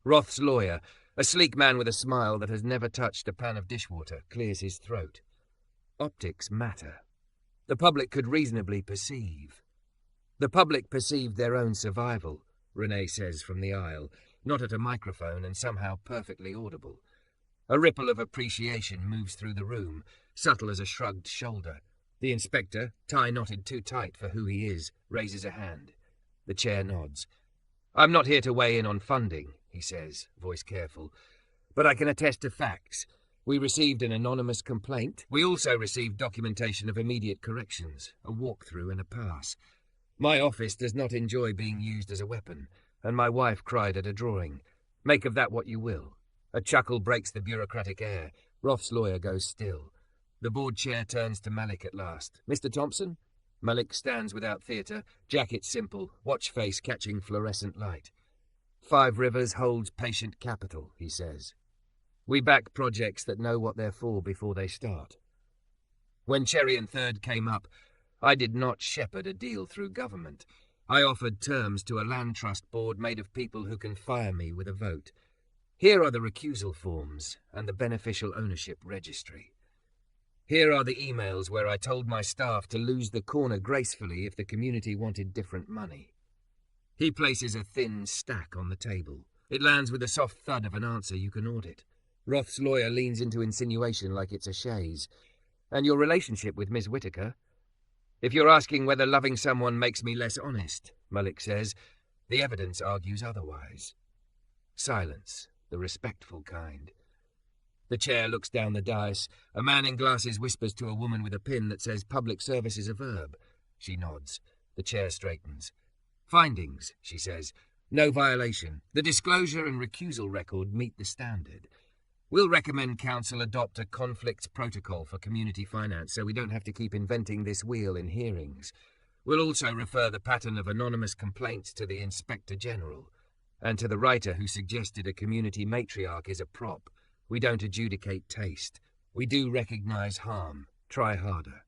Roth's lawyer, a sleek man with a smile that has never touched a pan of dishwater, clears his throat. Optics matter. The public could reasonably perceive. The public perceived their own survival, Renee says from the aisle, not at a microphone and somehow perfectly audible. A ripple of appreciation moves through the room, subtle as a shrugged shoulder. The inspector, tie knotted too tight for who he is, raises a hand. The chair nods. I'm not here to weigh in on funding, he says, voice careful, but I can attest to facts. We received an anonymous complaint. We also received documentation of immediate corrections, a walkthrough and a pass. My office does not enjoy being used as a weapon, and my wife cried at a drawing. Make of that what you will. A chuckle breaks the bureaucratic air. Roth's lawyer goes still. The board chair turns to Malik at last. Mr. Thompson? Malik stands without theatre, jacket simple, watch face catching fluorescent light. Five Rivers holds patient capital, he says. We back projects that know what they're for before they start. When Cherry and Third came up, I did not shepherd a deal through government. I offered terms to a land trust board made of people who can fire me with a vote. Here are the recusal forms and the beneficial ownership registry. Here are the emails where I told my staff to lose the corner gracefully if the community wanted different money. He places a thin stack on the table. It lands with a soft thud of an answer you can audit. Roth's lawyer leans into insinuation like it's a chaise. And your relationship with Miss Whittaker? If you're asking whether loving someone makes me less honest, Malik says, the evidence argues otherwise. Silence, the respectful kind. The chair looks down the dais. A man in glasses whispers to a woman with a pin that says public service is a verb. She nods. The chair straightens. Findings, she says. No violation. The disclosure and recusal record meet the standard. We'll recommend council adopt a conflicts protocol for community finance so we don't have to keep inventing this wheel in hearings. We'll also refer the pattern of anonymous complaints to the Inspector General and to the writer who suggested a community matriarch is a prop. We don't adjudicate taste. We do recognize harm. Try harder.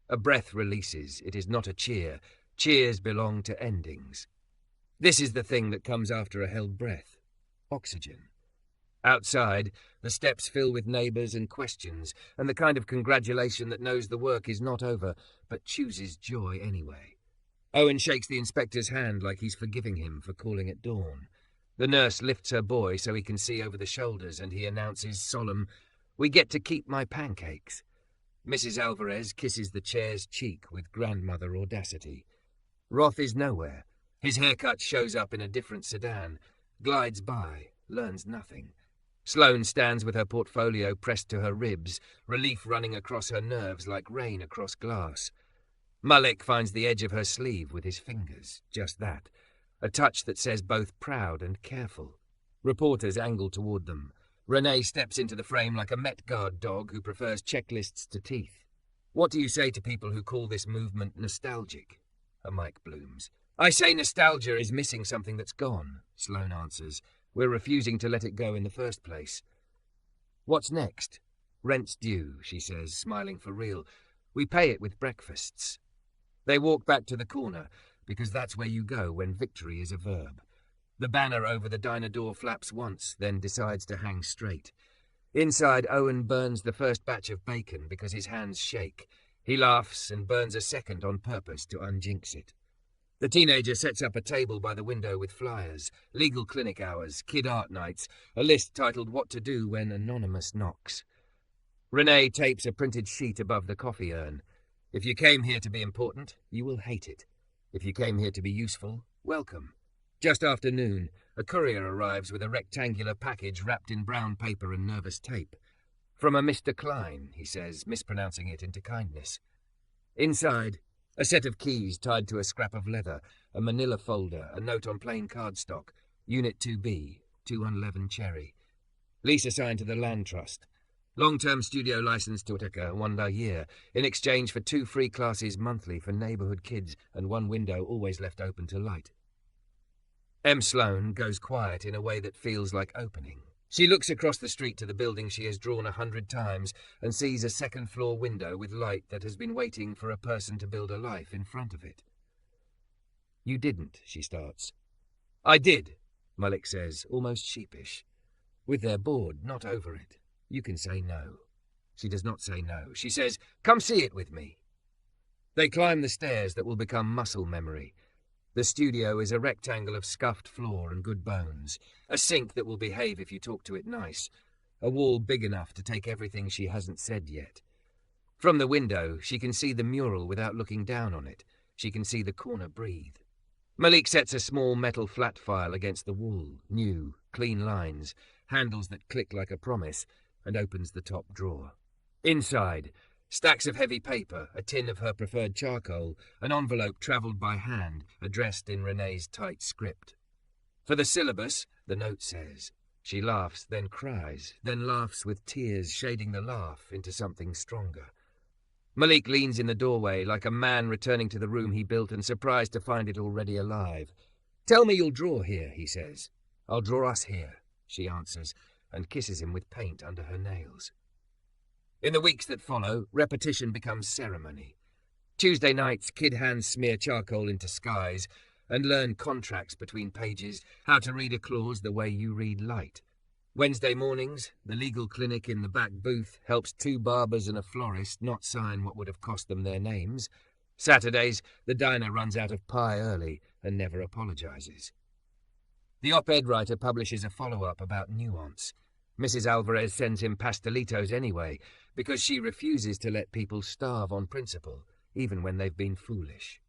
A breath releases. It is not a cheer. Cheers belong to endings. This is the thing that comes after a held breath. Oxygen. Outside, the steps fill with neighbours and questions, and the kind of congratulation that knows the work is not over, but chooses joy anyway. Owen shakes the inspector's hand like he's forgiving him for calling at dawn. The nurse lifts her boy so he can see over the shoulders, and he announces solemn, "We get to keep my pancakes." Mrs. Alvarez kisses the chair's cheek with grandmother audacity. Roth is nowhere. His haircut shows up in a different sedan, glides by, learns nothing. Sloane stands with her portfolio pressed to her ribs, relief running across her nerves like rain across glass. Malik finds the edge of her sleeve with his fingers, just that. A touch that says both proud and careful. Reporters angle toward them. Renee steps into the frame like a Met Guard dog who prefers checklists to teeth. What do you say to people who call this movement nostalgic? A mic blooms. I say nostalgia is missing something that's gone, Sloane answers. We're refusing to let it go in the first place. What's next? Rent's due, she says, smiling for real. We pay it with breakfasts. They walk back to the corner, because that's where you go when victory is a verb. The banner over the diner door flaps once, then decides to hang straight. Inside, Owen burns the first batch of bacon because his hands shake. He laughs and burns a second on purpose to unjinx it. The teenager sets up a table by the window with flyers, legal clinic hours, kid art nights, a list titled What to Do When Anonymous Knocks. Renee tapes a printed sheet above the coffee urn. If you came here to be important, you will hate it. If you came here to be useful, welcome. Just after noon, a courier arrives with a rectangular package wrapped in brown paper and nervous tape. From a Mr. Klein, he says, mispronouncing it into kindness. Inside, a set of keys tied to a scrap of leather, a manila folder, a note on plain cardstock, Unit 2B, 211 Cherry. Lease assigned to the Land Trust. Long-term studio license to Utica, $1 a year, in exchange for 2 free classes monthly for neighborhood kids and 1 window always left open to light. M. Sloane goes quiet in a way that feels like opening. She looks across the street to the building she has drawn 100 times and sees a second-floor window with light that has been waiting for a person to build a life in front of it. You didn't, she starts. I did, Malik says, almost sheepish. With their board, not over it. You can say no. She does not say no. She says, come see it with me. They climb the stairs that will become muscle memory. The studio is a rectangle of scuffed floor and good bones, a sink that will behave if you talk to it nice, a wall big enough to take everything she hasn't said yet. From the window, she can see the mural without looking down on it. She can see the corner breathe. Malik sets a small metal flat file against the wall, new, clean lines, handles that click like a promise, and opens the top drawer. Inside, stacks of heavy paper, a tin of her preferred charcoal, an envelope travelled by hand, addressed in Renee's tight script. For the syllabus, the note says. She laughs, then cries, then laughs with tears shading the laugh into something stronger. Malik leans in the doorway like a man returning to the room he built and surprised to find it already alive. Tell me you'll draw here, he says. I'll draw us here, she answers, and kisses him with paint under her nails. In the weeks that follow, repetition becomes ceremony. Tuesday nights, kid hands smear charcoal into skies and learn contracts between pages, how to read a clause the way you read light. Wednesday mornings, the legal clinic in the back booth helps 2 barbers and a florist not sign what would have cost them their names. Saturdays, the diner runs out of pie early and never apologizes. The op-ed writer publishes a follow-up about nuance. Mrs. Alvarez sends him pastelitos anyway, because she refuses to let people starve on principle, even when they've been foolish.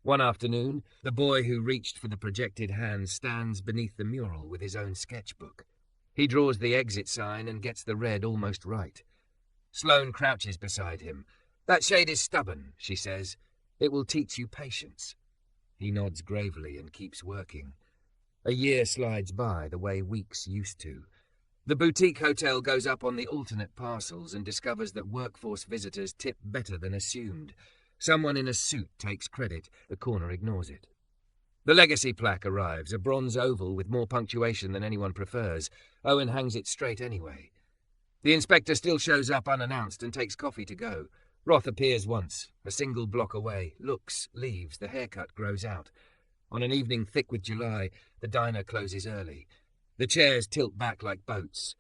One afternoon, the boy who reached for the projected hand stands beneath the mural with his own sketchbook. He draws the exit sign and gets the red almost right. Sloane crouches beside him. That shade is stubborn, she says. It will teach you patience. He nods gravely and keeps working. A year slides by the way weeks used to. The boutique hotel goes up on the alternate parcels and discovers that workforce visitors tip better than assumed. Someone in a suit takes credit. The corner ignores it. The legacy plaque arrives, a bronze oval with more punctuation than anyone prefers. Owen hangs it straight anyway. The inspector still shows up unannounced and takes coffee to go. Roth appears once, a single block away, looks, leaves, the haircut grows out. On an evening thick with July, the diner closes early. The chairs tilt back like boats.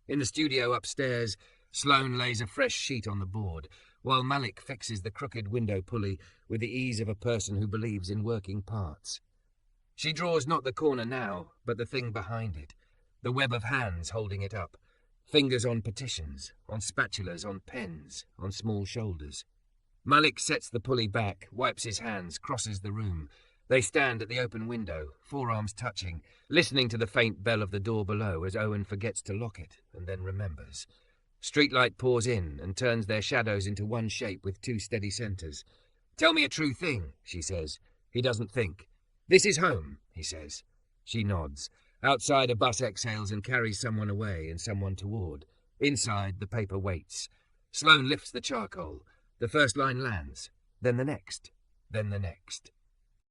In the studio upstairs, Sloane lays a fresh sheet on the board, while Malik fixes the crooked window pulley with the ease of a person who believes in working parts. She draws not the corner now, but the thing behind it, the web of hands holding it up, fingers on petitions, on spatulas, on pens, on small shoulders. Malik sets the pulley back, wipes his hands, crosses the room. They stand at the open window, forearms touching, listening to the faint bell of the door below as Owen forgets to lock it and then remembers. Streetlight pours in and turns their shadows into one shape with 2 steady centres. Tell me a true thing, she says. He doesn't think. This is home, he says. She nods. Outside, a bus exhales and carries someone away and someone toward. Inside, the paper waits. Sloane lifts the charcoal. The first line lands, then the next, then the next.